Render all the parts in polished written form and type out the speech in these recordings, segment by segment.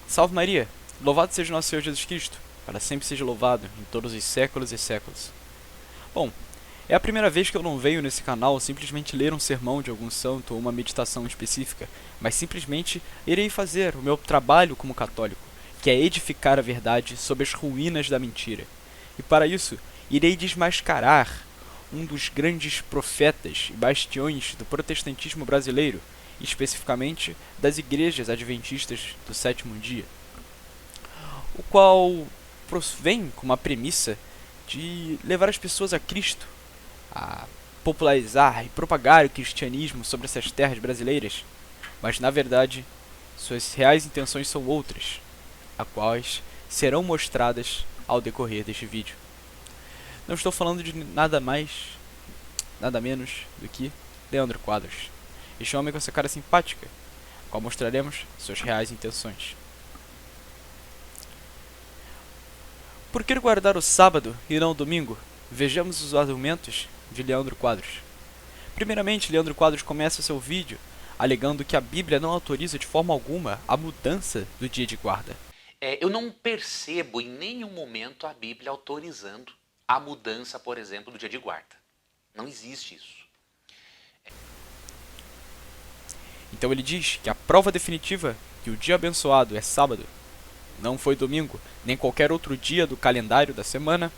Salve Maria! Louvado seja o nosso Senhor Jesus Cristo, para sempre seja louvado, em todos os séculos e séculos. Bom, é a primeira vez que eu não venho nesse canal simplesmente ler um sermão de algum santo ou uma meditação específica, mas simplesmente irei fazer o meu trabalho como católico, que é edificar a verdade sobre as ruínas da mentira. E para isso, irei desmascarar um dos grandes profetas e bastiões do protestantismo brasileiro, especificamente das igrejas adventistas do sétimo dia, o qual vem com uma premissa de levar as pessoas a Cristo, a popularizar e propagar o cristianismo sobre essas terras brasileiras, mas na verdade suas reais intenções são outras, as quais serão mostradas ao decorrer deste vídeo. Não estou falando de nada mais, nada menos do que Leandro Quadros, este homem com essa cara simpática, qual mostraremos suas reais intenções. Por que guardar o sábado e não o domingo? Vejamos os argumentos de Leandro Quadros. Primeiramente, Leandro Quadros começa seu vídeo alegando que a Bíblia não autoriza de forma alguma a mudança do dia de guarda. Eu não percebo em nenhum momento a Bíblia autorizando a mudança, por exemplo, do dia de guarda. Não existe isso. Então ele diz que a prova definitiva que o dia abençoado é sábado, não foi domingo, nem qualquer outro dia do calendário da semana,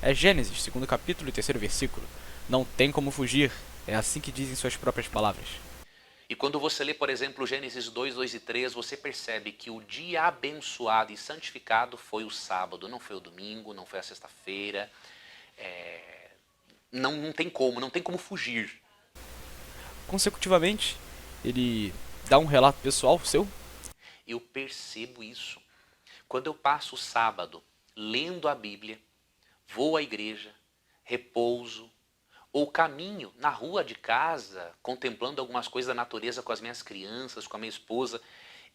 é Gênesis, 2º capítulo e 3º versículo. Não tem como fugir, é assim que dizem suas próprias palavras. E quando você lê, por exemplo, Gênesis 2, 2 e 3, você percebe que o dia abençoado e santificado foi o sábado, não foi o domingo, não foi a sexta-feira. Não tem como fugir. Consecutivamente, ele dá um relato pessoal seu. Eu percebo isso. Quando eu passo o sábado lendo a Bíblia, vou à igreja, repouso, ou caminho na rua de casa, contemplando algumas coisas da natureza com as minhas crianças, com a minha esposa,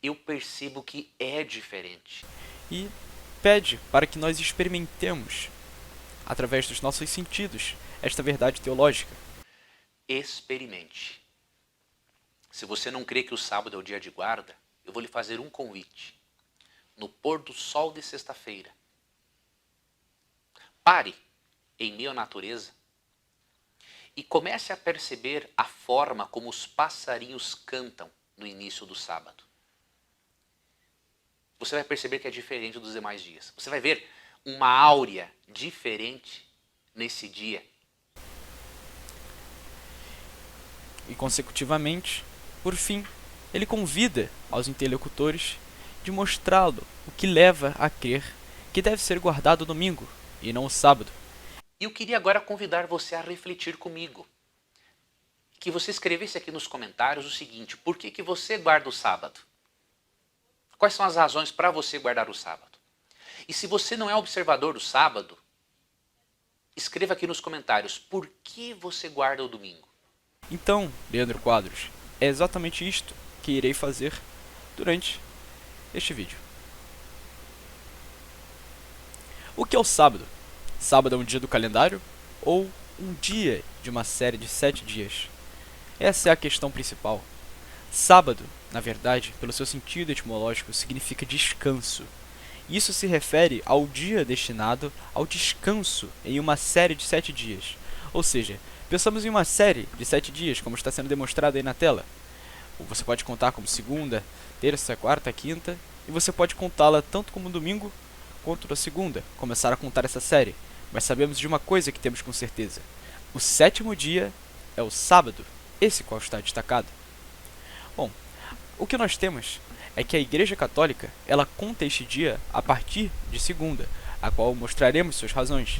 eu percebo que é diferente. E pede para que nós experimentemos, através dos nossos sentidos, esta verdade teológica. Experimente. Se você não crê que o sábado é o dia de guarda, eu vou lhe fazer um convite. No pôr do sol de sexta-feira, pare em meio à natureza e comece a perceber a forma como os passarinhos cantam no início do sábado. Você vai perceber que é diferente dos demais dias. Você vai ver uma áurea diferente nesse dia. E consecutivamente, por fim, ele convida aos interlocutores de mostrá-lo o que leva a crer que deve ser guardado o domingo e não o sábado. E eu queria agora convidar você a refletir comigo. Que você escrevesse aqui nos comentários o seguinte: por que você guarda o sábado? Quais são as razões para você guardar o sábado? E se você não é observador do sábado, escreva aqui nos comentários por que você guarda o domingo. Então, Leandro Quadros, é exatamente isto que irei fazer durante este vídeo. O que é o sábado? Sábado é um dia do calendário ou um dia de uma série de 7 dias? Essa é a questão principal. Sábado, na verdade, pelo seu sentido etimológico, significa descanso. Isso se refere ao dia destinado ao descanso em uma série de 7 dias. Ou seja, pensamos em uma série de 7 dias, como está sendo demonstrado aí na tela. Você pode contar como segunda, terça, quarta, quinta, e você pode contá-la tanto como domingo quanto na segunda, começar a contar essa série. Mas sabemos de uma coisa que temos com certeza: o sétimo dia é o sábado, esse qual está destacado. Bom, o que nós temos é que a Igreja Católica, ela conta este dia a partir de segunda, a qual mostraremos suas razões.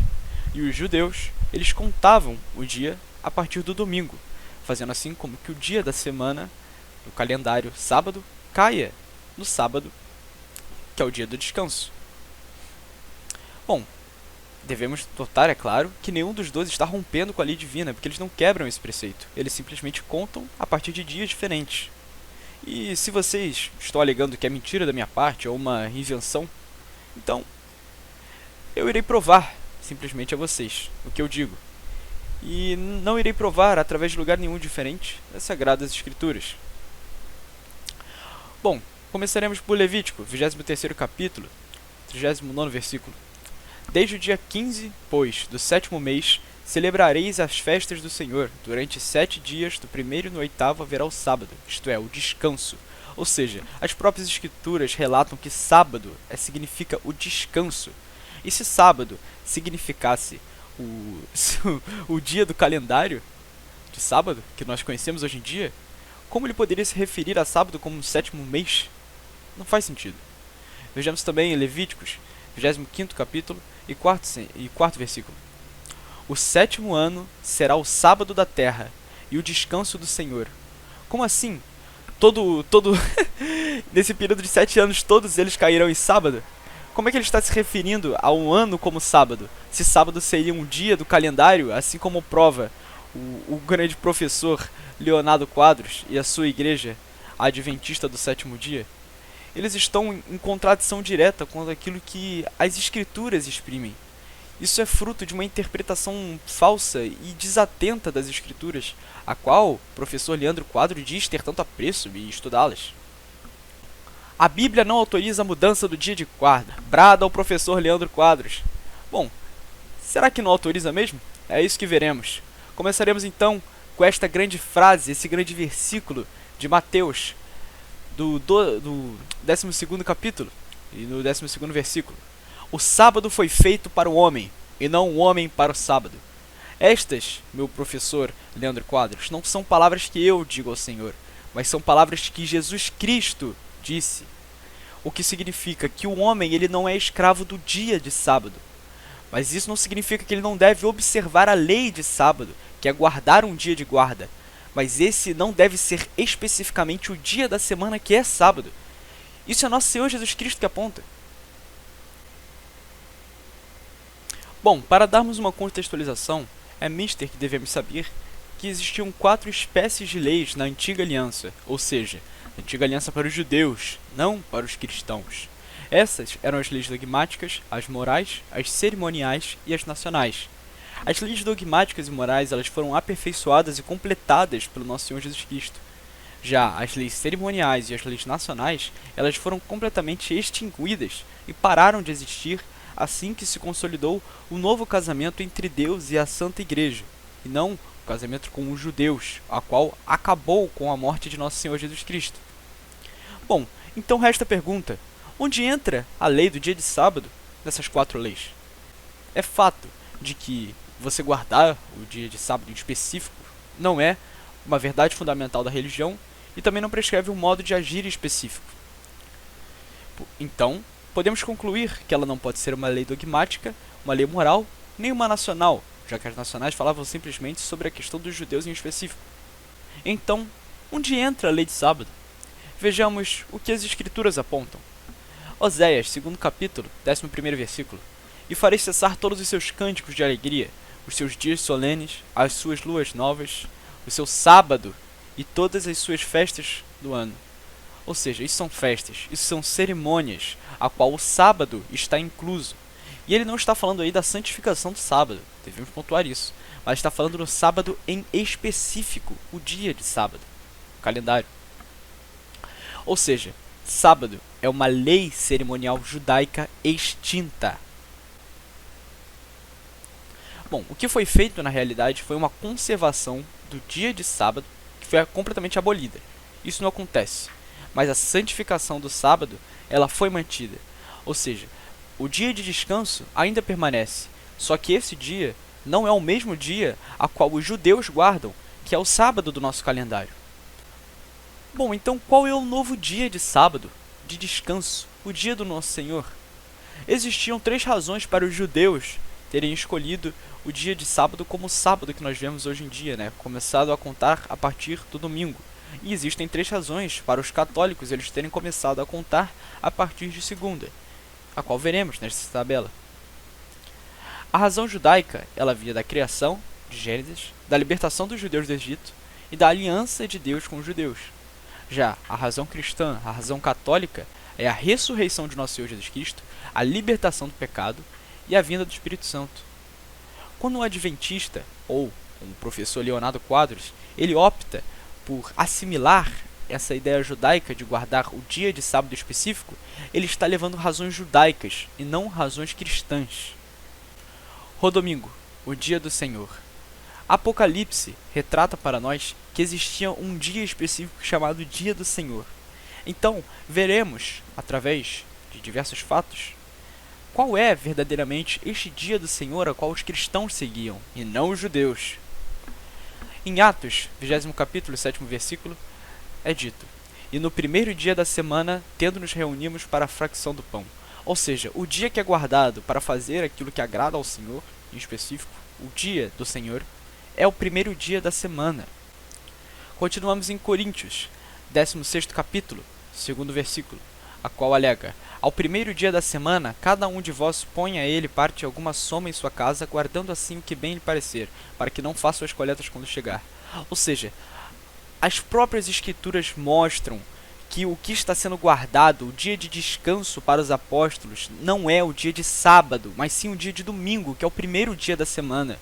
E os judeus, eles contavam o dia a partir do domingo, fazendo assim como que o dia da semana, do calendário sábado, caia no sábado, que é o dia do descanso. Bom, devemos notar, é claro, que nenhum dos dois está rompendo com a lei divina, porque eles não quebram esse preceito. Eles simplesmente contam a partir de dias diferentes. E se vocês estão alegando que é mentira da minha parte ou uma invenção, então eu irei provar simplesmente a vocês o que eu digo. E não irei provar através de lugar nenhum diferente das Sagradas Escrituras. Bom, Começaremos por Levítico, 23º capítulo, 39º versículo. Desde o dia 15, pois, do 7º mês, celebrareis as festas do Senhor. Durante 7 dias, do 1º no 8º haverá o sábado, isto é, o descanso. Ou seja, as próprias escrituras relatam que sábado significa o descanso. E se sábado significasse o dia do calendário de sábado, que nós conhecemos hoje em dia, como ele poderia se referir a sábado como um 7º mês? Não faz sentido. Vejamos também em Levíticos, 25º capítulo e 4º versículo. O 7º ano será o sábado da terra e o descanso do Senhor. Como assim? Nesse período de 7 anos, todos eles cairão em sábado? Como é que ele está se referindo a um ano como sábado? Se sábado seria um dia do calendário, assim como prova o grande professor Leonardo Quadros e a sua igreja, a Adventista do 7º dia? Eles estão em contradição direta com aquilo que as escrituras exprimem. Isso é fruto de uma interpretação falsa e desatenta das escrituras, a qual o professor Leandro Quadros diz ter tanto apreço e estudá-las. A Bíblia não autoriza a mudança do dia de guarda, brada ao professor Leandro Quadros. Bom, será que não autoriza mesmo? É isso que veremos. Começaremos então com esta grande frase, esse grande versículo de Mateus, do 12º capítulo, e no 12º versículo. O sábado foi feito para o homem, e não o homem para o sábado. Estas, meu professor Leandro Quadros, não são palavras que eu digo ao Senhor, mas são palavras que Jesus Cristo disse. O que significa que o homem ele não é escravo do dia de sábado. Mas isso não significa que ele não deve observar a lei de sábado, que é guardar um dia de guarda. Mas esse não deve ser especificamente o dia da semana que é sábado. Isso é nosso Senhor Jesus Cristo que aponta. Bom, para darmos uma contextualização, é mister que devemos saber que existiam 4 espécies de leis na Antiga Aliança, ou seja, a Antiga Aliança para os judeus, não para os cristãos. Essas eram as leis dogmáticas, as morais, as cerimoniais e as nacionais. As leis dogmáticas e morais elas foram aperfeiçoadas e completadas pelo nosso Senhor Jesus Cristo. Já as leis cerimoniais e as leis nacionais, elas foram completamente extinguidas e pararam de existir assim que se consolidou o novo casamento entre Deus e a Santa Igreja, e não o casamento com os judeus, a qual acabou com a morte de nosso Senhor Jesus Cristo. Bom, então resta a pergunta: onde entra a lei do dia de sábado nessas 4 leis? É fato de que você guardar o dia de sábado em específico não é uma verdade fundamental da religião e também não prescreve um modo de agir específico. Então, podemos concluir que ela não pode ser uma lei dogmática, uma lei moral, nem uma nacional, já que as nacionais falavam simplesmente sobre a questão dos judeus em específico. Então, onde entra a lei de sábado? Vejamos o que as escrituras apontam. Oséias, 2º capítulo, 11º versículo. E farei cessar todos os seus cânticos de alegria, os seus dias solenes, as suas luas novas, o seu sábado e todas as suas festas do ano. Ou seja, isso são festas, isso são cerimônias, a qual o sábado está incluso. E ele não está falando aí da santificação do sábado, devemos pontuar isso, mas está falando do sábado em específico, o dia de sábado, o calendário. Ou seja, sábado é uma lei cerimonial judaica extinta. Bom, o que foi feito na realidade foi uma conservação do dia de sábado que foi completamente abolida. Isso não acontece. Mas a santificação do sábado, ela foi mantida. Ou seja, o dia de descanso ainda permanece. Só que esse dia não é o mesmo dia a qual os judeus guardam, que é o sábado do nosso calendário. Bom, então qual é o novo dia de sábado, de descanso, o dia do nosso Senhor? Existiam 3 razões para os judeus terem escolhido o dia de sábado como o sábado que nós vemos hoje em dia, né? Começado a contar a partir do domingo. E existem 3 razões para os católicos eles terem começado a contar a partir de segunda, a qual veremos nesta tabela. A razão judaica, ela via da criação, de Gênesis, da libertação dos judeus do Egito e da aliança de Deus com os judeus. Já a razão cristã, a razão católica, é a ressurreição de nosso Senhor Jesus Cristo, a libertação do pecado e a vinda do Espírito Santo. Quando um adventista, ou o professor Leonardo Quadros, ele opta por assimilar essa ideia judaica de guardar o dia de sábado específico, ele está levando razões judaicas e não razões cristãs. Rodomingo, o dia do Senhor. Apocalipse retrata para nós que existia um dia específico chamado Dia do Senhor. Então, veremos, através de diversos fatos, qual é verdadeiramente este dia do Senhor a qual os cristãos seguiam, e não os judeus. Em Atos, 20º capítulo, 7º versículo, é dito: "E no primeiro dia da semana, tendo nos reunimos para a fracção do pão." Ou seja, o dia que é guardado para fazer aquilo que agrada ao Senhor, em específico, o dia do Senhor, é o primeiro dia da semana. Continuamos em Coríntios, 16º capítulo, 2º versículo, a qual alega: "Ao primeiro dia da semana, cada um de vós põe a ele parte de alguma soma em sua casa, guardando assim o que bem lhe parecer, para que não façam as colheitas quando chegar." Ou seja, as próprias escrituras mostram que o que está sendo guardado, o dia de descanso para os apóstolos, não é o dia de sábado, mas sim o dia de domingo, que é o primeiro dia da semana.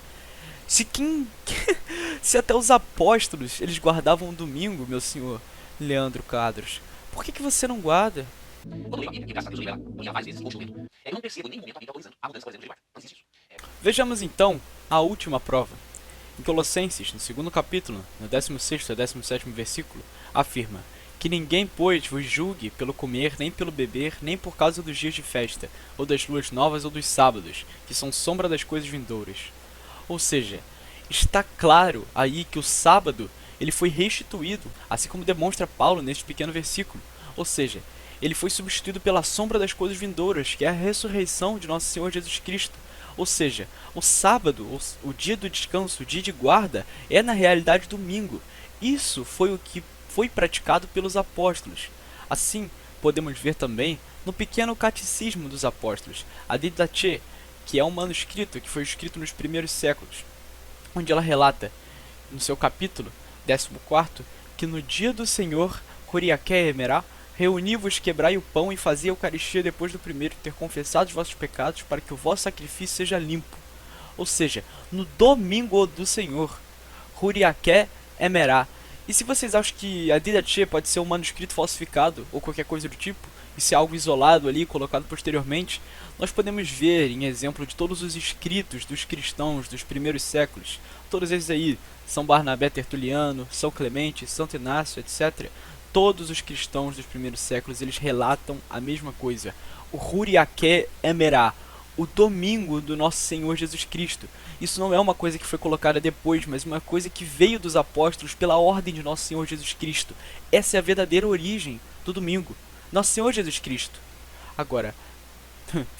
Se até os apóstolos eles guardavam o domingo, meu senhor Leandro Quadros, por que você não guarda? Vejamos então a última prova. Em Colossenses, no 2º capítulo, no 16º a 17º versículo, afirma: "Que ninguém, pois, vos julgue pelo comer, nem pelo beber, nem por causa dos dias de festa, ou das luas novas ou dos sábados, que são sombra das coisas vindouras." Ou seja, está claro aí que o sábado ele foi restituído, assim como demonstra Paulo neste pequeno versículo. Ou seja, ele foi substituído pela sombra das coisas vindouras, que é a ressurreição de nosso Senhor Jesus Cristo. Ou seja, o sábado, o dia do descanso, o dia de guarda, é na realidade domingo. Isso foi o que foi praticado pelos apóstolos. Assim, podemos ver também no pequeno catecismo dos apóstolos, a Didache, que é um manuscrito que foi escrito nos primeiros séculos, onde ela relata, no seu capítulo 14º, que no dia do Senhor, Coriaque Emerá, reuni-vos, quebrai o pão e fazei a Eucaristia depois do primeiro ter confessado os vossos pecados, para que o vosso sacrifício seja limpo. Ou seja, no domingo do Senhor, Coriaque Emerá. E se vocês acham que a Didache pode ser um manuscrito falsificado, ou qualquer coisa do tipo, e ser algo isolado ali, colocado posteriormente, nós podemos ver em exemplo de todos os escritos dos cristãos dos primeiros séculos, todos eles aí, São Barnabé Tertuliano, São Clemente, Santo Inácio, etc., todos os cristãos dos primeiros séculos, eles relatam a mesma coisa: o Coriaque Emerá, o domingo do nosso Senhor Jesus Cristo. Isso não é uma coisa que foi colocada depois, mas uma coisa que veio dos apóstolos pela ordem de nosso Senhor Jesus Cristo. Essa é a verdadeira origem do domingo, nosso Senhor Jesus Cristo. Agora,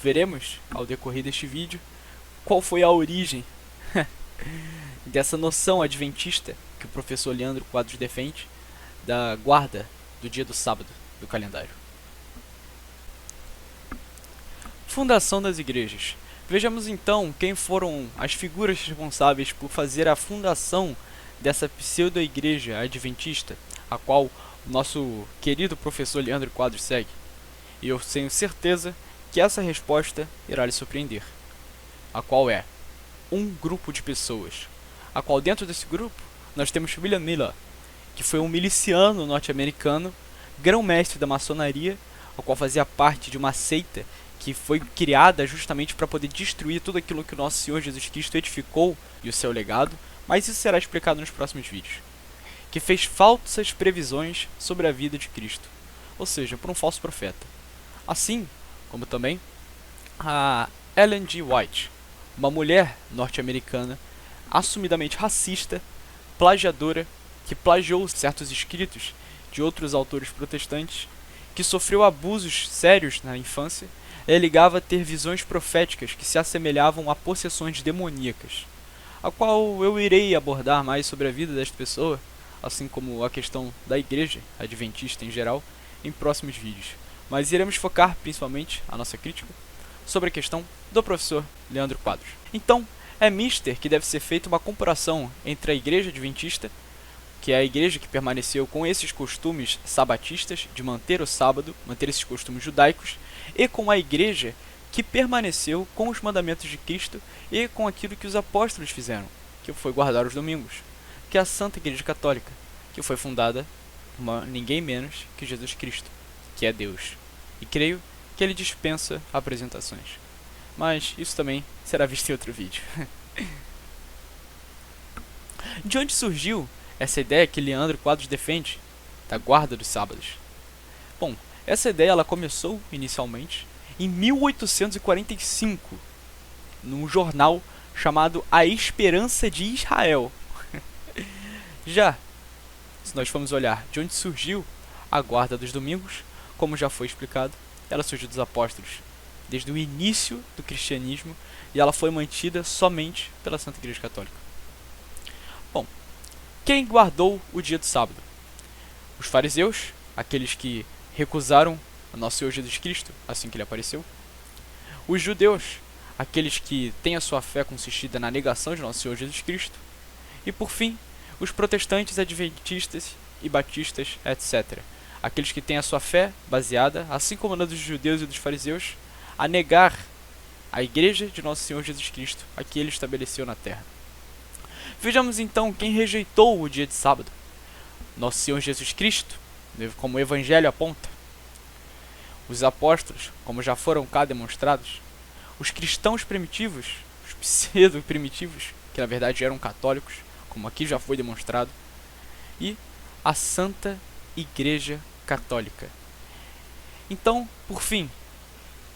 veremos, ao decorrer deste vídeo, qual foi a origem dessa noção adventista que o professor Leandro Quadros defende, da guarda do dia do sábado do calendário. Fundação das igrejas. Vejamos então quem foram as figuras responsáveis por fazer a fundação dessa pseudo-igreja adventista, a qual o nosso querido professor Leandro Quadros segue. E eu tenho certeza que essa resposta irá lhe surpreender, a qual é um grupo de pessoas, a qual dentro desse grupo nós temos William Miller, que foi um miliciano norte-americano, grão-mestre da maçonaria, o qual fazia parte de uma seita que foi criada justamente para poder destruir tudo aquilo que o nosso Senhor Jesus Cristo edificou e o seu legado, mas isso será explicado nos próximos vídeos. Que fez falsas previsões sobre a vida de Cristo, ou seja, por um falso profeta. Assim como também a Ellen G. White, uma mulher norte-americana assumidamente racista, plagiadora, que plagiou certos escritos de outros autores protestantes, que sofreu abusos sérios na infância e alegava ter visões proféticas que se assemelhavam a possessões demoníacas, a qual eu irei abordar mais sobre a vida desta pessoa, assim como a questão da igreja adventista em geral, em próximos vídeos. Mas iremos focar principalmente a nossa crítica sobre a questão do professor Leandro Quadros. Então, é mister que deve ser feita uma comparação entre a igreja adventista, que é a igreja que permaneceu com esses costumes sabatistas, de manter o sábado, manter esses costumes judaicos, e com a igreja que permaneceu com os mandamentos de Cristo e com aquilo que os apóstolos fizeram, que foi guardar os domingos, que é a Santa Igreja Católica, que foi fundada ninguém menos que Jesus Cristo, que é Deus. E creio que ele dispensa apresentações. Mas isso também será visto em outro vídeo. De onde surgiu essa ideia que Leandro Quadros defende, da guarda dos sábados? Bom, essa ideia ela começou inicialmente em 1845, num jornal chamado A Esperança de Israel. Já, se nós formos olhar de onde surgiu a guarda dos domingos, como já foi explicado, ela surgiu dos apóstolos, desde o início do cristianismo, e ela foi mantida somente pela Santa Igreja Católica. Bom, quem guardou o dia do sábado? Os fariseus, aqueles que recusaram o nosso Senhor Jesus Cristo assim que ele apareceu. Os judeus, aqueles que têm a sua fé consistida na negação de nosso Senhor Jesus Cristo. E por fim, os protestantes, adventistas e batistas, etc. Aqueles que têm a sua fé baseada, assim como na dos judeus e dos fariseus, a negar a igreja de nosso Senhor Jesus Cristo, a que ele estabeleceu na terra. Vejamos então quem rejeitou o dia de sábado. Nosso Senhor Jesus Cristo, como o Evangelho aponta. Os apóstolos, como já foram cá demonstrados. Os cristãos primitivos, os pseudo-primitivos, que na verdade eram católicos, como aqui já foi demonstrado. E a Santa Igreja Católica. Então, por fim,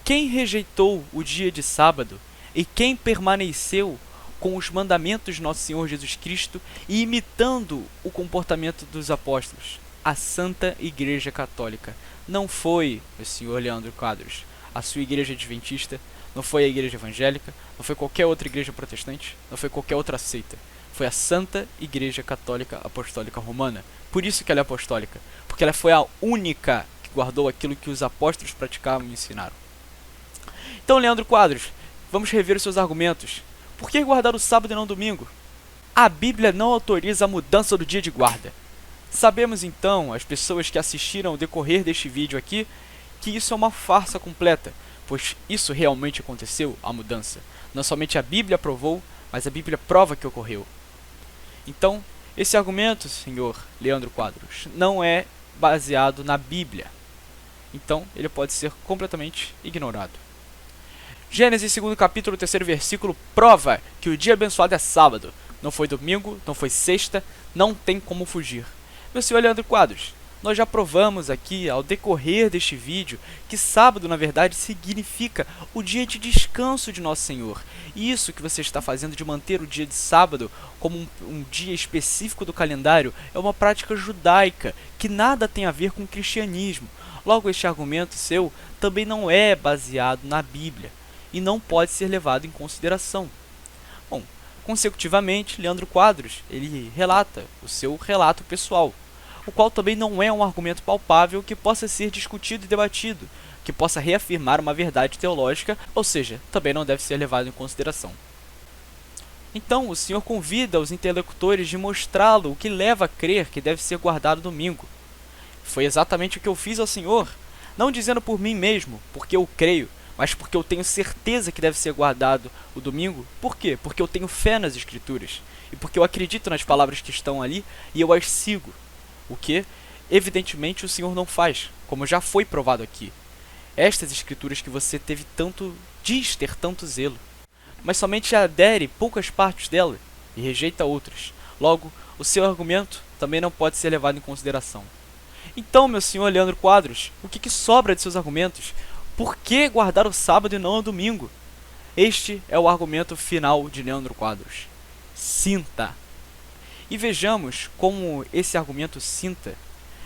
quem rejeitou o dia de sábado e quem permaneceu com os mandamentos de nosso Senhor Jesus Cristo e imitando o comportamento dos apóstolos? A Santa Igreja Católica. Não foi o senhor Leandro Quadros, a sua igreja adventista, não foi a igreja evangélica, não foi qualquer outra igreja protestante, não foi qualquer outra seita. Foi a Santa Igreja Católica Apostólica Romana. Por isso que ela é apostólica, porque ela foi a única que guardou aquilo que os apóstolos praticavam e ensinaram. Então, Leandro Quadros, vamos rever os seus argumentos. Por que guardar o sábado e não o domingo? A Bíblia não autoriza a mudança do dia de guarda. Sabemos então, as pessoas que assistiram ao decorrer deste vídeo aqui, que isso é uma farsa completa, pois isso realmente aconteceu, a mudança. Não somente a Bíblia provou, mas a Bíblia prova que ocorreu. Então, esse argumento, senhor Leandro Quadros, não é baseado na Bíblia. Então, ele pode ser completamente ignorado. Gênesis 2º capítulo, 3º versículo, prova que o dia abençoado é sábado. Não foi domingo, não foi sexta, não tem como fugir. Meu senhor Leandro Quadros, nós já provamos aqui, ao decorrer deste vídeo, que sábado, na verdade, significa o dia de descanso de Nosso Senhor. E isso que você está fazendo de manter o dia de sábado como um dia específico do calendário é uma prática judaica, que nada tem a ver com o cristianismo. Logo, este argumento seu também não é baseado na Bíblia e não pode ser levado em consideração. Bom, consecutivamente, Leandro Quadros, ele relata o seu relato pessoal, o qual também não é um argumento palpável que possa ser discutido e debatido, que possa reafirmar uma verdade teológica, ou seja, também não deve ser levado em consideração. Então, o Senhor convida os interlocutores de mostrá-lo o que leva a crer que deve ser guardado domingo. Foi exatamente o que eu fiz ao Senhor, não dizendo por mim mesmo, porque eu creio, mas porque eu tenho certeza que deve ser guardado o domingo. Por quê? Porque eu tenho fé nas Escrituras, e porque eu acredito nas palavras que estão ali e eu as sigo. O que, evidentemente, o Senhor não faz, como já foi provado aqui. Estas Escrituras que você diz ter tanto zelo, mas somente adere poucas partes dela e rejeita outras. Logo, o seu argumento também não pode ser levado em consideração. Então, meu senhor Leandro Quadros, o que sobra de seus argumentos? Por que guardar o sábado e não o domingo? Este é o argumento final de Leandro Quadros. Sinta. E vejamos como esse argumento sinta,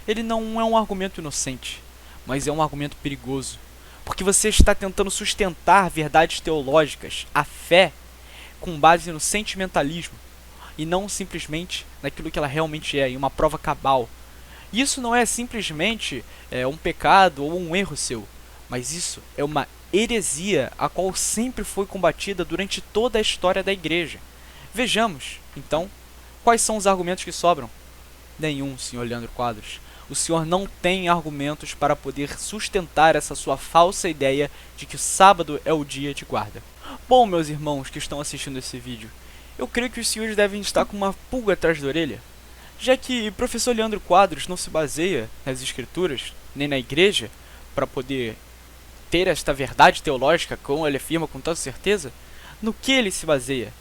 ele não é um argumento inocente, mas é um argumento perigoso. Porque você está tentando sustentar verdades teológicas, a fé, com base no sentimentalismo, e não simplesmente naquilo que ela realmente é, em uma prova cabal. Isso não é simplesmente um pecado ou um erro seu, mas isso é uma heresia a qual sempre foi combatida durante toda a história da igreja. Vejamos, então, quais são os argumentos que sobram? Nenhum, senhor Leandro Quadros. O senhor não tem argumentos para poder sustentar essa sua falsa ideia de que o sábado é o dia de guarda. Bom, meus irmãos que estão assistindo esse vídeo, eu creio que os senhores devem estar com uma pulga atrás da orelha. Já que o professor Leandro Quadros não se baseia nas escrituras, nem na igreja, para poder ter esta verdade teológica, como ele afirma com tanta certeza, no que ele se baseia?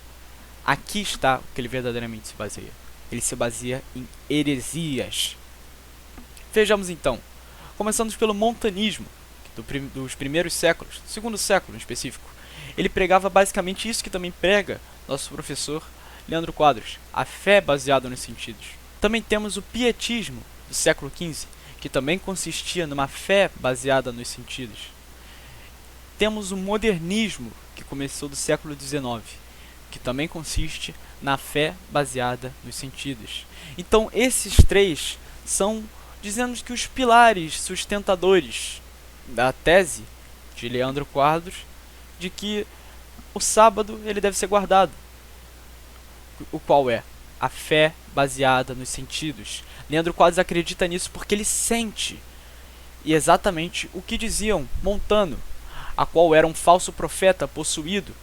Aqui está o que ele verdadeiramente se baseia. Ele se baseia em heresias. Vejamos então, começando pelo montanismo, dos primeiros séculos, do segundo século em específico. Ele pregava basicamente isso que também prega nosso professor Leandro Quadros, a fé baseada nos sentidos. Também temos o pietismo do século XV, que também consistia numa fé baseada nos sentidos. Temos o modernismo, que começou do século XIX, que também consiste na fé baseada nos sentidos. Então, esses três são, dizemos que, os pilares sustentadores da tese de Leandro Quadros de que o sábado ele deve ser guardado, o qual é a fé baseada nos sentidos. Leandro Quadros acredita nisso porque ele sente, e exatamente o que diziam Montano, a qual era um falso profeta possuído,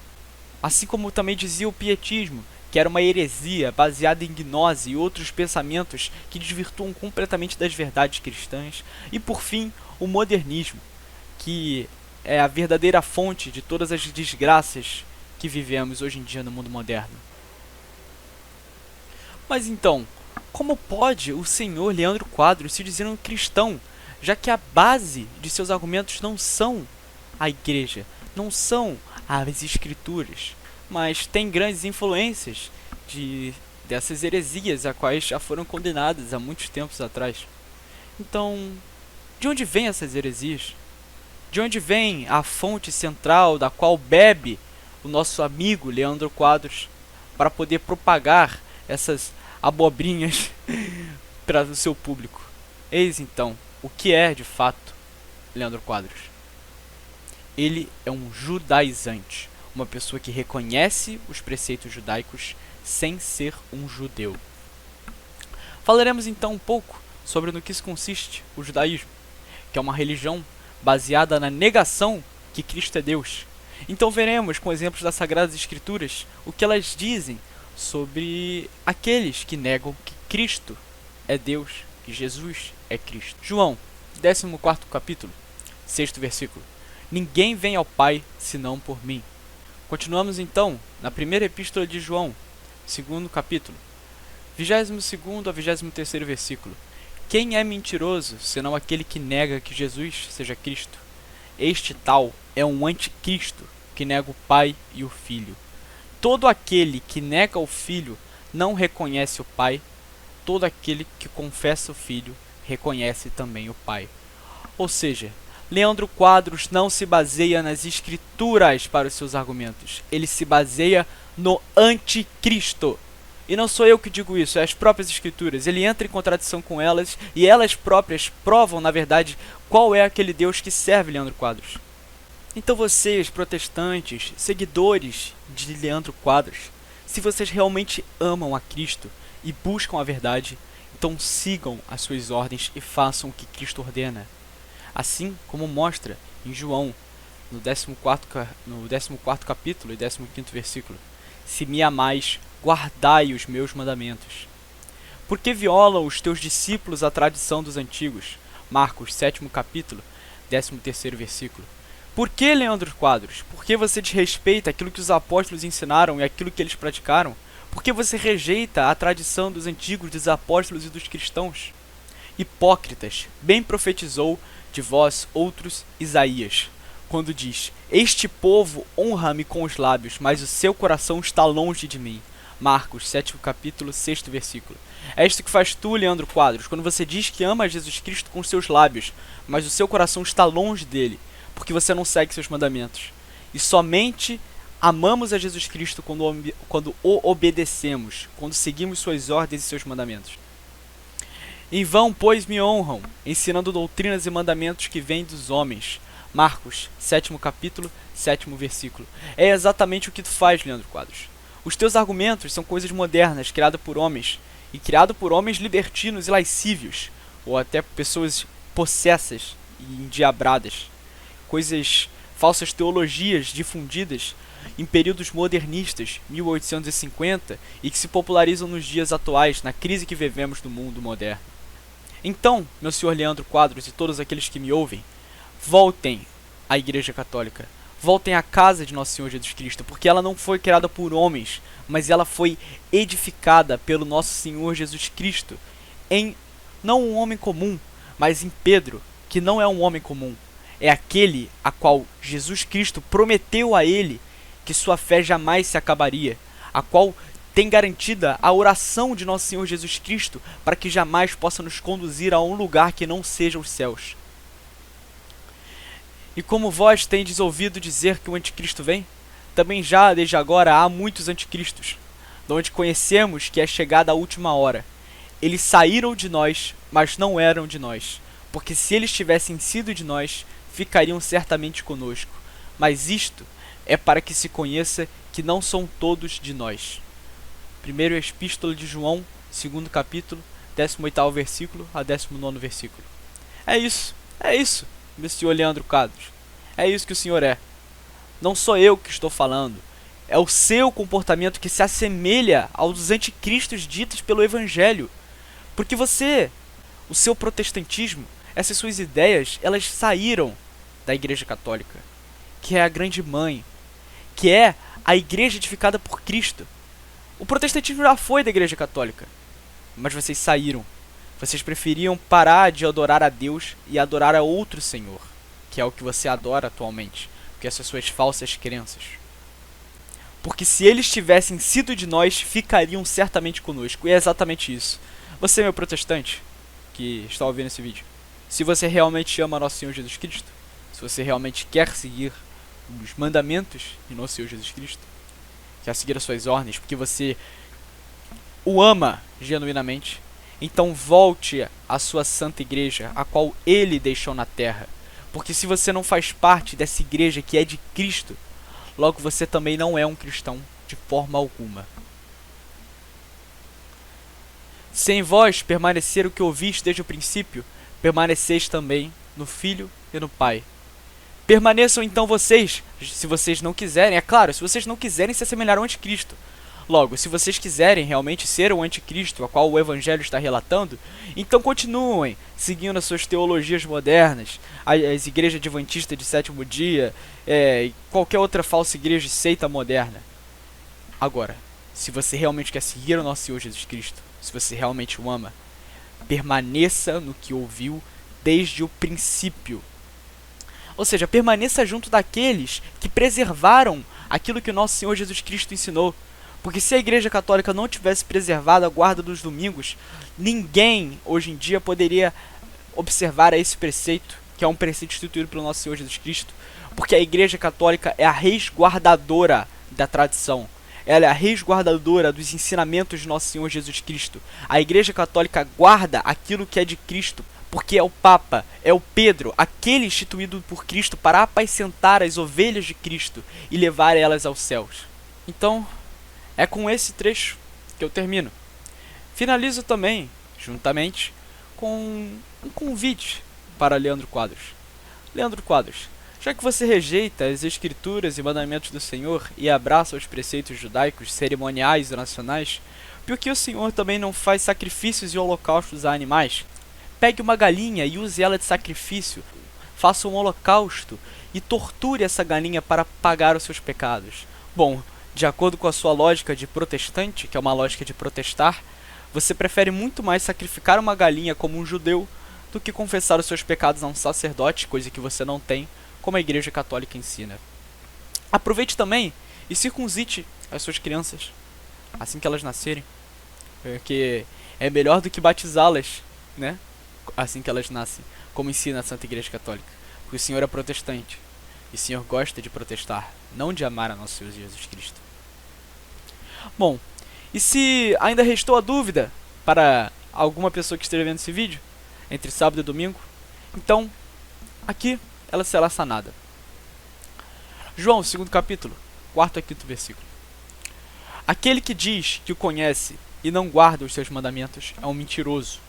assim como também dizia o pietismo, que era uma heresia baseada em gnose e outros pensamentos que desvirtuam completamente das verdades cristãs, e por fim, o modernismo, que é a verdadeira fonte de todas as desgraças que vivemos hoje em dia no mundo moderno. Mas então, como pode o senhor Leandro Quadros se dizer um cristão, já que a base de seus argumentos não são a igreja, não são as escrituras, mas tem grandes influências dessas heresias, a quais já foram condenadas há muitos tempos atrás? Então, de onde vêm essas heresias? De onde vem a fonte central da qual bebe o nosso amigo Leandro Quadros para poder propagar essas abobrinhas para o seu público? Eis então o que é de fato Leandro Quadros. Ele é um judaizante, uma pessoa que reconhece os preceitos judaicos sem ser um judeu. Falaremos então um pouco sobre no que isso consiste o judaísmo, que é uma religião baseada na negação que Cristo é Deus. Então veremos com exemplos das Sagradas Escrituras o que elas dizem sobre aqueles que negam que Cristo é Deus, que Jesus é Cristo. João, 14º capítulo, 6º versículo. Ninguém vem ao Pai senão por mim. Continuamos então na primeira epístola de João, 2º capítulo, 22º a 23º versículo. Quem é mentiroso, senão aquele que nega que Jesus seja Cristo? Este tal é um anticristo, que nega o Pai e o Filho. Todo aquele que nega o Filho não reconhece o Pai. Todo aquele que confessa o Filho reconhece também o Pai. Ou seja, Leandro Quadros não se baseia nas escrituras para os seus argumentos. Ele se baseia no anticristo. E não sou eu que digo isso, é as próprias escrituras. Ele entra em contradição com elas e elas próprias provam, na verdade, qual é aquele Deus que serve Leandro Quadros. Então vocês, protestantes, seguidores de Leandro Quadros, se vocês realmente amam a Cristo e buscam a verdade, então sigam as suas ordens e façam o que Cristo ordena. Assim como mostra em João, no 14º capítulo e 15º versículo. Se me amais, guardai os meus mandamentos. Por que violam os teus discípulos a tradição dos antigos? Marcos, 7º capítulo, 13º versículo. Por que, Leandro Quadros? Por que você desrespeita aquilo que os apóstolos ensinaram e aquilo que eles praticaram? Por que você rejeita a tradição dos antigos, dos apóstolos e dos cristãos? Hipócritas, bem profetizou de vós outros Isaías, quando diz: este povo honra-me com os lábios, mas o seu coração está longe de mim. Marcos, 7º capítulo, 6º versículo. É isto que faz tu, Leandro Quadros, quando você diz que ama Jesus Cristo com seus lábios, mas o seu coração está longe dele, porque você não segue seus mandamentos. E somente amamos a Jesus Cristo quando o obedecemos, quando seguimos suas ordens e seus mandamentos. Em vão, pois, me honram, ensinando doutrinas e mandamentos que vêm dos homens. Marcos, 7º capítulo, 7º versículo. É exatamente o que tu faz, Leandro Quadros. Os teus argumentos são coisas modernas, criadas por homens, e criadas por homens libertinos e lascívios, ou até pessoas possessas e endiabradas. Coisas falsas teologias difundidas em períodos modernistas, 1850, e que se popularizam nos dias atuais, na crise que vivemos no mundo moderno. Então, meu senhor Leandro Quadros e todos aqueles que me ouvem, voltem à Igreja Católica, voltem à casa de Nosso Senhor Jesus Cristo, porque ela não foi criada por homens, mas ela foi edificada pelo Nosso Senhor Jesus Cristo, em não um homem comum, mas em Pedro, que não é um homem comum, é aquele a qual Jesus Cristo prometeu a ele que sua fé jamais se acabaria, a qual tem garantida a oração de Nosso Senhor Jesus Cristo para que jamais possa nos conduzir a um lugar que não seja os céus. E como vós tendes ouvido dizer que o anticristo vem, também já desde agora há muitos anticristos, de onde conhecemos que é chegada a última hora. Eles saíram de nós, mas não eram de nós, porque se eles tivessem sido de nós, ficariam certamente conosco. Mas isto é para que se conheça que não são todos de nós. Primeira Epístola de João, 2º capítulo, 18º versículo a 19º versículo. É isso, meu senhor Leandro Quadros. É isso que o senhor é. Não sou eu que estou falando. É o seu comportamento que se assemelha aos anticristos ditos pelo Evangelho. Porque você, o seu protestantismo, essas suas ideias, elas saíram da Igreja Católica, que é a grande mãe, que é a igreja edificada por Cristo. O protestantismo já foi da Igreja Católica, mas vocês saíram. Vocês preferiam parar de adorar a Deus e adorar a outro Senhor, que é o que você adora atualmente, porque essas suas falsas crenças. Porque se eles tivessem sido de nós, ficariam certamente conosco. E é exatamente isso. Você, meu protestante, que está ouvindo esse vídeo, se você realmente ama Nosso Senhor Jesus Cristo, se você realmente quer seguir os mandamentos de Nosso Senhor Jesus Cristo, quer seguir as suas ordens, porque você o ama genuinamente, então volte à sua santa igreja, a qual ele deixou na terra. Porque se você não faz parte dessa igreja que é de Cristo, logo você também não é um cristão de forma alguma. Se em vós permanecer o que ouvis desde o princípio, permaneceis também no Filho e no Pai. Permaneçam então vocês, se vocês não quiserem, é claro, se vocês não quiserem se assemelhar ao anticristo. Logo, se vocês quiserem realmente ser o anticristo, a qual o Evangelho está relatando, então continuem seguindo as suas teologias modernas, as igrejas adventistas de sétimo dia, e qualquer outra falsa igreja e seita moderna. Agora, se você realmente quer seguir o nosso Senhor Jesus Cristo, se você realmente o ama, permaneça no que ouviu desde o princípio. Ou seja, permaneça junto daqueles que preservaram aquilo que o nosso Senhor Jesus Cristo ensinou. Porque se a Igreja Católica não tivesse preservado a guarda dos domingos, ninguém hoje em dia poderia observar esse preceito, que é um preceito instituído pelo nosso Senhor Jesus Cristo. Porque a Igreja Católica é a resguardadora da tradição. Ela é a resguardadora dos ensinamentos de nosso Senhor Jesus Cristo. A Igreja Católica guarda aquilo que é de Cristo, porque é o Papa, é o Pedro, aquele instituído por Cristo para apacentar as ovelhas de Cristo e levar elas aos céus. Então, é com esse trecho que eu termino. Finalizo também, juntamente, com um convite para Leandro Quadros. Leandro Quadros, já que você rejeita as escrituras e mandamentos do Senhor e abraça os preceitos judaicos, cerimoniais e nacionais, por que o Senhor também não faz sacrifícios e holocaustos a animais? Pegue uma galinha e use ela de sacrifício, faça um holocausto e torture essa galinha para pagar os seus pecados. Bom, de acordo com a sua lógica de protestante, que é uma lógica de protestar, você prefere muito mais sacrificar uma galinha como um judeu do que confessar os seus pecados a um sacerdote, coisa que você não tem, como a Igreja Católica ensina. Aproveite também e circuncide as suas crianças assim que elas nascerem, porque é melhor do que batizá-las, né? Assim que elas nascem, como ensina a Santa Igreja Católica. Porque o Senhor é protestante e o Senhor gosta de protestar, não de amar a nosso Senhor Jesus Cristo. Bom, e se ainda restou a dúvida para alguma pessoa que esteja vendo esse vídeo, entre sábado e domingo, então, aqui ela será sanada. João, 2º capítulo, 4º a 5º versículo. Aquele que diz que o conhece e não guarda os seus mandamentos é um mentiroso,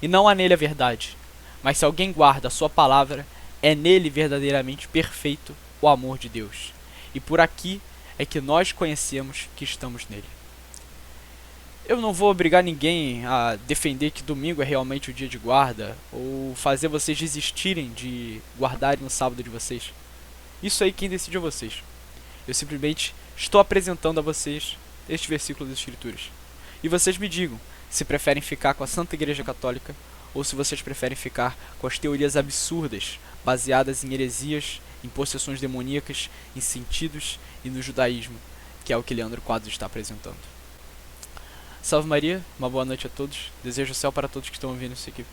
e não há nele a verdade. Mas se alguém guarda a sua palavra, é nele verdadeiramente perfeito, o amor de Deus. E por aqui é que nós conhecemos que estamos nele. Eu não vou obrigar ninguém a defender que domingo é realmente o dia de guarda, ou fazer vocês desistirem de guardarem o sábado de vocês. Isso aí quem decide é vocês. Eu simplesmente estou apresentando a vocês este versículo das Escrituras. E vocês me digam se preferem ficar com a Santa Igreja Católica ou se vocês preferem ficar com as teorias absurdas, baseadas em heresias, em possessões demoníacas, em sentidos e no judaísmo, que é o que Leandro Quadros está apresentando. Salve Maria, uma boa noite a todos. Desejo o céu para todos que estão ouvindo isso aqui.